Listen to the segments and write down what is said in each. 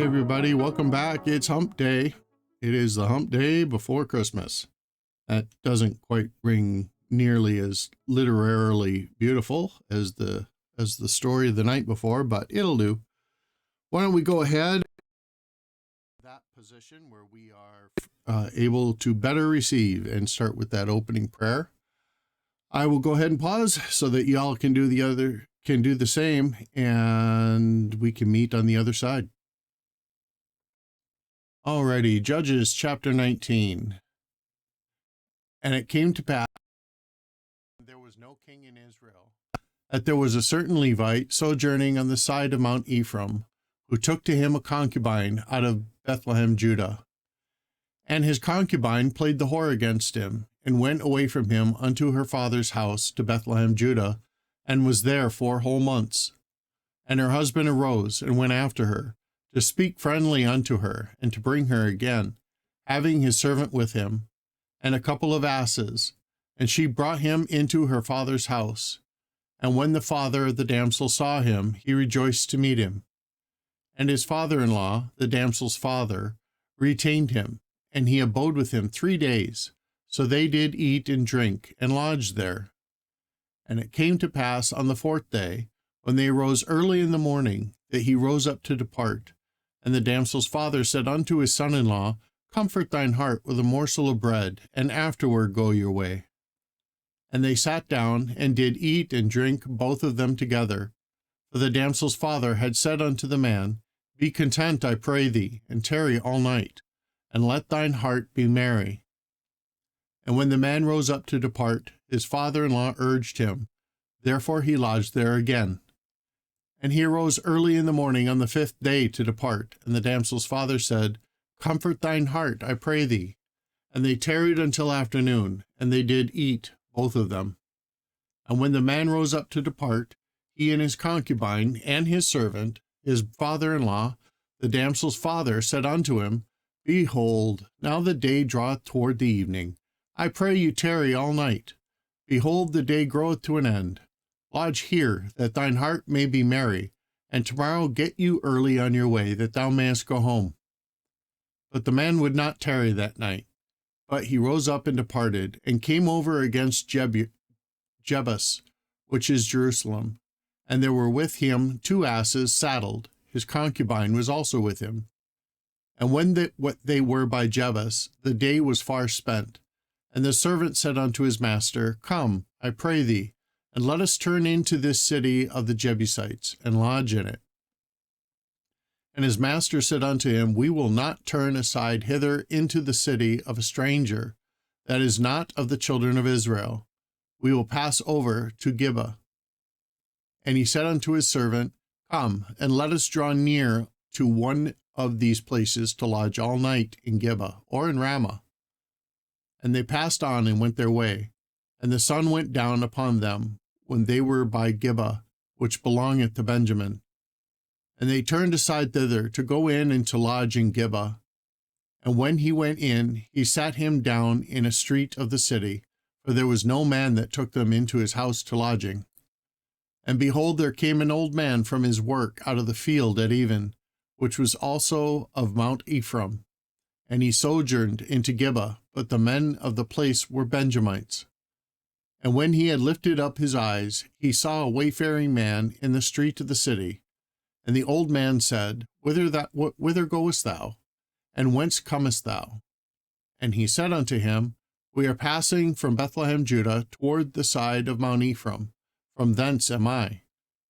everybody, welcome back. It's hump day. It is the hump day before Christmas. That doesn't quite ring nearly as literarily beautiful as the story of the night before, but it'll do. Why don't we go ahead that position where we are able to better receive and start with that opening prayer. I will go ahead and pause so that y'all can do the same, and we can meet on the other side. Alrighty, Judges chapter 19. And it came to pass, there was no king in Israel, that there was a certain Levite sojourning on the side of Mount Ephraim, who took to him a concubine out of Bethlehem, Judah. And his concubine played the whore against him, and went away from him unto her father's house to Bethlehem, Judah, and was there 4 whole months. And her husband arose, and went after her, to speak friendly unto her, and to bring her again, having his servant with him, and a couple of asses. And she brought him into her father's house. And when the father of the damsel saw him, he rejoiced to meet him. And his father-in-law, the damsel's father, retained him, and he abode with him 3 days. So they did eat and drink, and lodged there. And it came to pass on the 4th day, when they arose early in the morning, that he rose up to depart. And the damsel's father said unto his son-in-law, Comfort thine heart with a morsel of bread, and afterward go your way. And they sat down, and did eat and drink both of them together. For the damsel's father had said unto the man, Be content, I pray thee, and tarry all night, and let thine heart be merry. And when the man rose up to depart, his father-in-law urged him. Therefore he lodged there again. And he arose early in the morning on the 5th day to depart. And the damsel's father said, Comfort thine heart, I pray thee. And they tarried until afternoon, and they did eat, both of them. And when the man rose up to depart, he and his concubine and his servant, his father-in-law, the damsel's father, said unto him, Behold, now the day draweth toward the evening. I pray you tarry all night. Behold, the day groweth to an end. Lodge here, that thine heart may be merry, and tomorrow get you early on your way, that thou mayest go home. But the man would not tarry that night. But he rose up and departed, and came over against Jebus, which is Jerusalem. And there were with him 2 asses saddled. His concubine was also with him. And when they were by Jebus, the day was far spent. And the servant said unto his master, Come, I pray thee, and let us turn into this city of the Jebusites, and lodge in it. And his master said unto him, We will not turn aside hither into the city of a stranger, that is not of the children of Israel. We will pass over to Gibeah. And he said unto his servant, Come, and let us draw near to one of these places to lodge all night in Gibeah, or in Ramah. And they passed on and went their way. And the sun went down upon them when they were by Gibeah, which belongeth to Benjamin. And they turned aside thither to go in and to lodge in Gibeah. And when he went in, he sat him down in a street of the city, for there was no man that took them into his house to lodging. And behold, there came an old man from his work out of the field at even, which was also of Mount Ephraim. And he sojourned into Gibeah, but the men of the place were Benjamites. And when he had lifted up his eyes, he saw a wayfaring man in the street of the city. And the old man said, Whither goest thou? And whence comest thou? And he said unto him, We are passing from Bethlehem, Judah, toward the side of Mount Ephraim. From thence am I.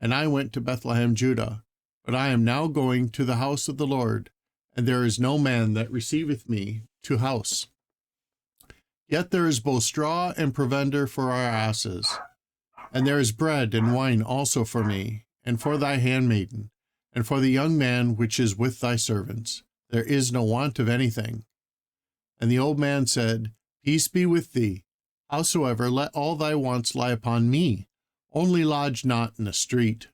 And I went to Bethlehem, Judah. But I am now going to the house of the Lord, and there is no man that receiveth me to house. Yet there is both straw and provender for our asses, and there is bread and wine also for me, and for thy handmaiden, and for the young man which is with thy servants. There is no want of anything. And the old man said, Peace be with thee. Howsoever, let all thy wants lie upon me, only lodge not in the street.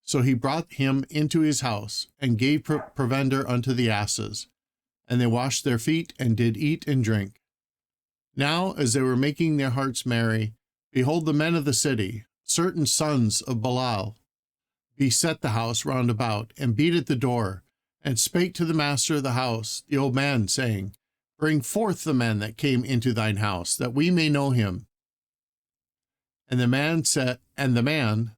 So he brought him into his house, and gave provender unto the asses. And they washed their feet, and did eat and drink. Now, as they were making their hearts merry, behold, the men of the city, certain sons of Belial, beset the house round about, and beat at the door, and spake to the master of the house, the old man, saying, Bring forth the man that came into thine house, that we may know him. And the man,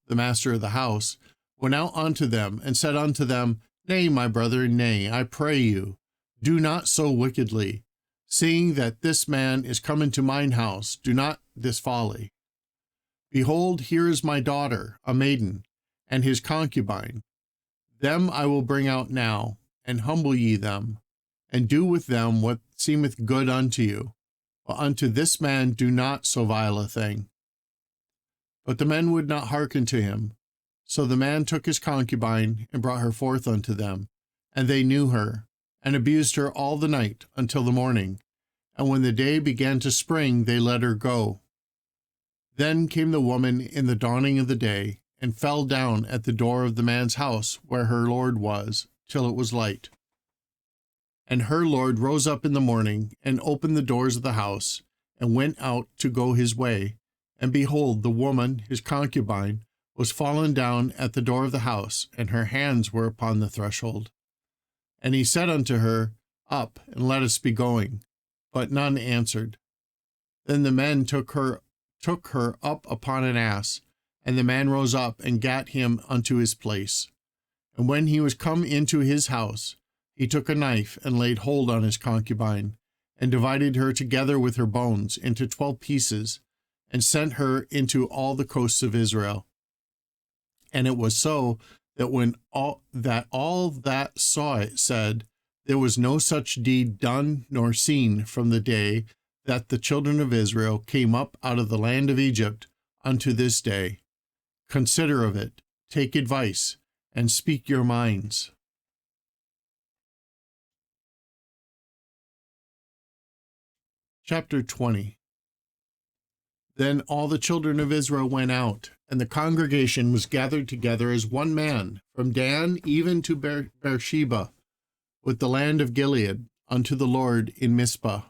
the master of the house, went out unto them, and said unto them, Nay, my brethren, nay, I pray you, do not so wickedly. Seeing that this man is come into mine house, do not this folly. Behold, here is my daughter, a maiden, and his concubine. Them I will bring out now, and humble ye them, and do with them what seemeth good unto you. But unto this man do not so vile a thing. But the men would not hearken to him. So the man took his concubine, and brought her forth unto them. And they knew her, and abused her all the night until the morning. And when the day began to spring, they let her go. Then came the woman in the dawning of the day, and fell down at the door of the man's house where her lord was, till it was light. And her lord rose up in the morning, and opened the doors of the house, and went out to go his way. And behold, the woman, his concubine, was fallen down at the door of the house, and her hands were upon the threshold. And he said unto her, Up, and let us be going. But none answered. Then the men took her up upon an ass, and the man rose up and gat him unto his place. And when he was come into his house, he took a knife and laid hold on his concubine, and divided her together with her bones into 12 pieces, and sent her into all the coasts of Israel. And it was so that when all that saw it said, There was no such deed done nor seen from the day that the children of Israel came up out of the land of Egypt unto this day. Consider of it, take advice, and speak your minds. Chapter 20. Then all the children of Israel went out, and the congregation was gathered together as one man, from Dan even to Beersheba, with the land of Gilead, unto the Lord in Mizpah.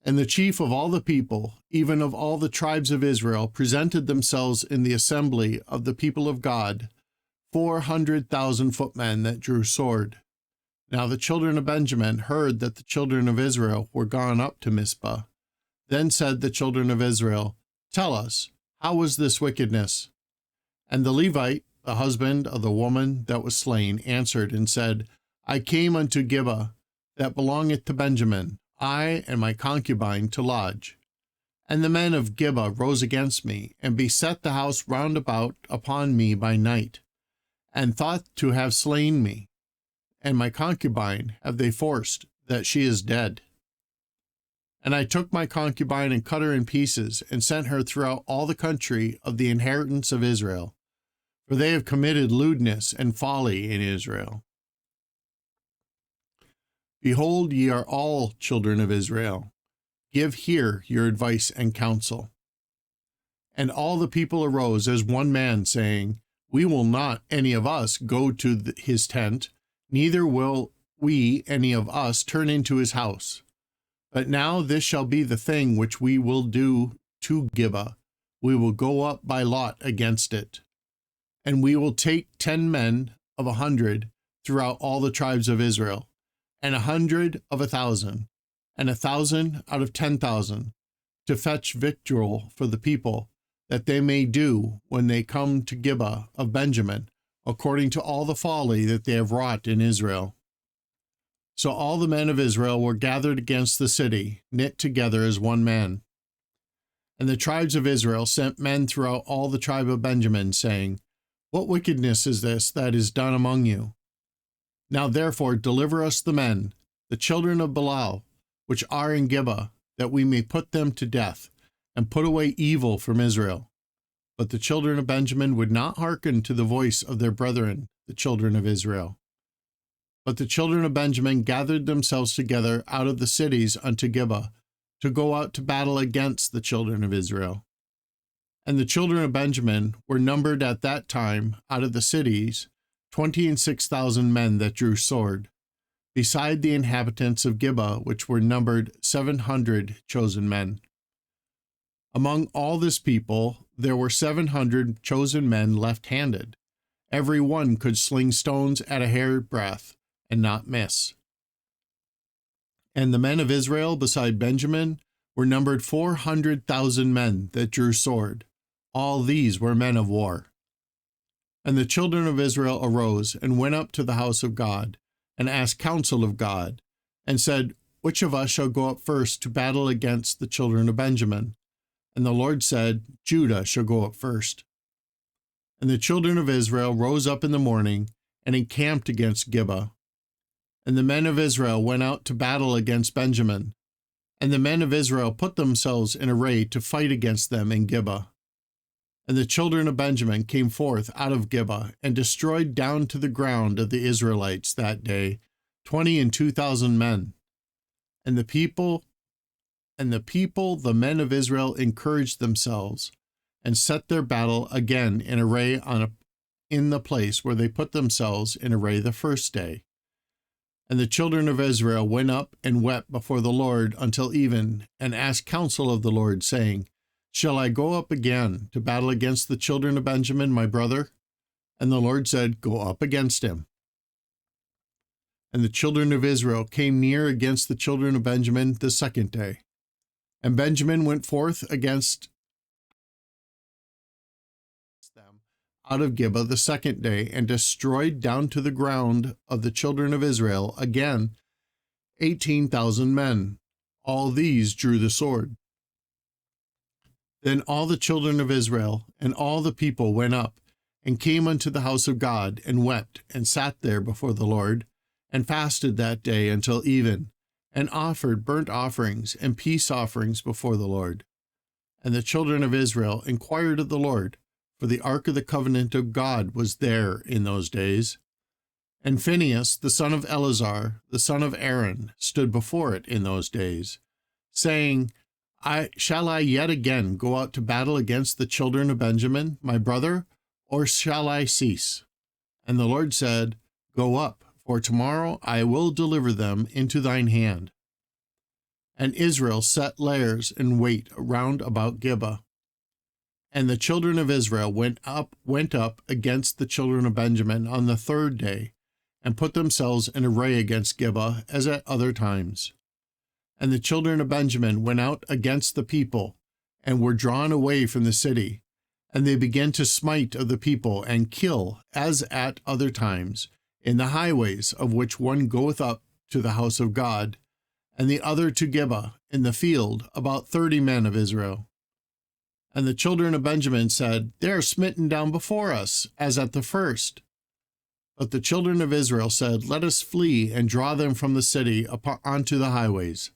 And the chief of all the people, even of all the tribes of Israel, presented themselves in the assembly of the people of God, 400,000 footmen that drew sword. Now the children of Benjamin heard that the children of Israel were gone up to Mizpah. Then said the children of Israel, Tell us, how was this wickedness? And the Levite, the husband of the woman that was slain, answered and said, I came unto Gibeah, that belongeth to Benjamin, I and my concubine, to lodge. And the men of Gibeah rose against me, and beset the house round about upon me by night, and thought to have slain me. And my concubine have they forced, that she is dead. And I took my concubine and cut her in pieces, and sent her throughout all the country of the inheritance of Israel, for they have committed lewdness and folly in Israel. Behold, ye are all children of Israel. Give here your advice and counsel. And all the people arose as one man, saying, We will not any of us go to his tent, neither will we any of us turn into his house. But now this shall be the thing which we will do to Gibeah. We will go up by lot against it. And we will take 10 men of 100 throughout all the tribes of Israel, and 100 of 1,000, and 1,000 out of 10,000, to fetch victual for the people, that they may do, when they come to Gibeah of Benjamin, according to all the folly that they have wrought in Israel. So all the men of Israel were gathered against the city, knit together as one man. And the tribes of Israel sent men throughout all the tribe of Benjamin, saying, What wickedness is this that is done among you? Now therefore deliver us the men, the children of Belial, which are in Gibeah, that we may put them to death, and put away evil from Israel. But the children of Benjamin would not hearken to the voice of their brethren, the children of Israel. But the children of Benjamin gathered themselves together out of the cities unto Gibeah, to go out to battle against the children of Israel. And the children of Benjamin were numbered at that time out of the cities 26,000 men that drew sword, beside the inhabitants of Gibeah, which were numbered 700 chosen men. Among all this people there were 700 chosen men left-handed. Every one could sling stones at a hairbreadth, and not miss. And the men of Israel beside Benjamin were numbered 400,000 men that drew sword. All these were men of war. And the children of Israel arose and went up to the house of God, and asked counsel of God, and said, Which of us shall go up first to battle against the children of Benjamin? And the Lord said, Judah shall go up first. And the children of Israel rose up in the morning, and encamped against Gibeah. And the men of Israel went out to battle against Benjamin. And the men of Israel put themselves in array to fight against them in Gibeah. And the children of Benjamin came forth out of Gibeah, and destroyed down to the ground of the Israelites that day 22,000 men. And the people, the men of Israel, encouraged themselves, and set their battle again in array in the place where they put themselves in array the first day. And the children of Israel went up and wept before the Lord until even, and asked counsel of the Lord, saying, Shall I go up again to battle against the children of Benjamin, my brother? And the Lord said, Go up against him. And the children of Israel came near against the children of Benjamin the second day. And Benjamin went forth against them out of Gibeah the second day, and destroyed down to the ground of the children of Israel again 18,000 men. All these drew the sword. Then all the children of Israel and all the people went up, and came unto the house of God, and wept, and sat there before the Lord, and fasted that day until even, and offered burnt offerings and peace offerings before the Lord. And the children of Israel inquired of the Lord, for the ark of the covenant of God was there in those days. And Phinehas, the son of Eleazar, the son of Aaron, stood before it in those days, saying, Shall I yet again go out to battle against the children of Benjamin, my brother, or shall I cease? And the Lord said, Go up, for tomorrow I will deliver them into thine hand. And Israel set lairs in wait round about Gibeah. And the children of Israel went up against the children of Benjamin on the third day, and put themselves in array against Gibeah as at other times. And the children of Benjamin went out against the people, and were drawn away from the city. And they began to smite of the people, and kill, as at other times, in the highways, of which one goeth up to the house of God, and the other to Gibeah, in the field, about 30 men of Israel. And the children of Benjamin said, They are smitten down before us, as at the first. But the children of Israel said, Let us flee, and draw them from the city unto the highways.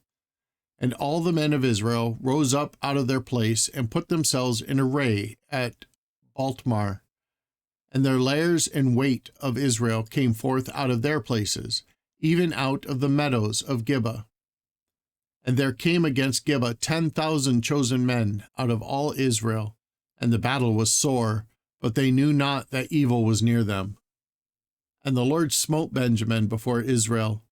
And all the men of Israel rose up out of their place, and put themselves in array at Baltmar. And their lairs in wait of Israel came forth out of their places, even out of the meadows of Gibeah. And there came against Gibeah 10,000 chosen men out of all Israel. And the battle was sore, but they knew not that evil was near them. And the Lord smote Benjamin before Israel.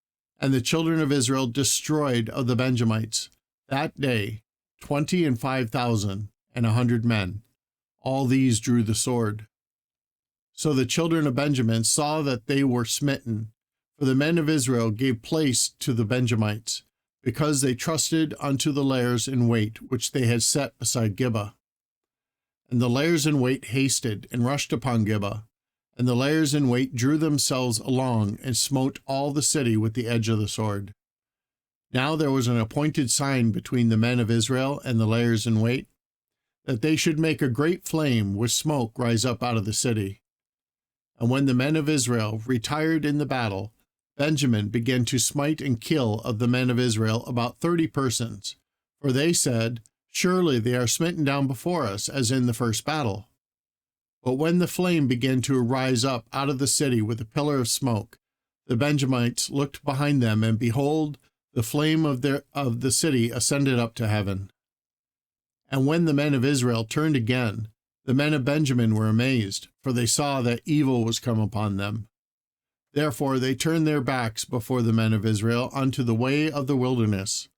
And the children of Israel destroyed of the Benjamites that day 25,100 men. All these drew the sword. So the children of Benjamin saw that they were smitten, for the men of Israel gave place to the Benjamites, because they trusted unto the lairs in wait which they had set beside Gibeah. And the lairs in wait hasted and rushed upon Gibeah. And the lairs in wait drew themselves along, and smote all the city with the edge of the sword. Now there was an appointed sign between the men of Israel and the lairs in wait, that they should make a great flame with smoke rise up out of the city. And when the men of Israel retired in the battle, Benjamin began to smite and kill of the men of Israel about 30 persons, for they said, Surely they are smitten down before us, as in the first battle. But when the flame began to arise up out of the city with a pillar of smoke, the Benjamites looked behind them, and behold, the flame of the city ascended up to heaven. And when the men of Israel turned again, the men of Benjamin were amazed, for they saw that evil was come upon them. Therefore they turned their backs before the men of Israel unto the way of the wilderness.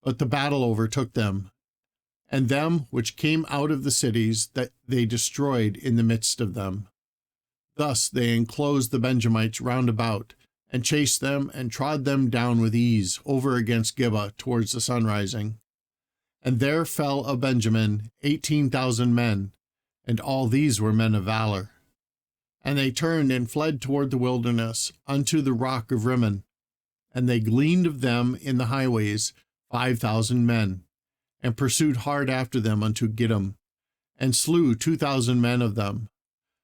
But the battle overtook them, and them which came out of the cities that they destroyed in the midst of them. Thus they enclosed the Benjamites round about, and chased them and trod them down with ease over against Gibeah towards the sunrising. And there fell of Benjamin 18,000 men, and all these were men of valor. And they turned and fled toward the wilderness unto the rock of Rimmon. And they gleaned of them in the highways 5,000 men, and pursued hard after them unto Gidom, and slew 2,000 men of them,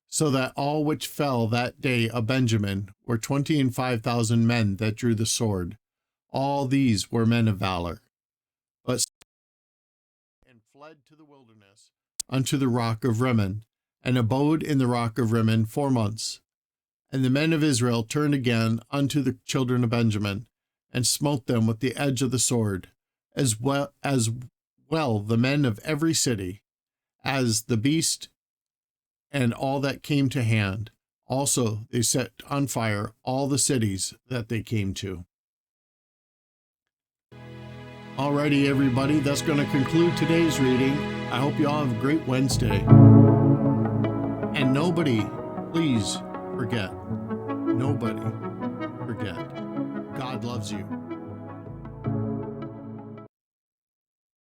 so that all which fell that day of Benjamin were 25,000 men that drew the sword. All these were men of valor. But and fled to the wilderness unto the rock of Rimmon, and abode in the rock of Rimmon 4 months. And the men of Israel turned again unto the children of Benjamin, and smote them with the edge of the sword, as well the men of every city, as the beast and all that came to hand. Also they set on fire all the cities that they came to. Alrighty, everybody, that's going to conclude today's reading. I hope you all have a great Wednesday. And nobody, please forget, nobody forget, God loves you.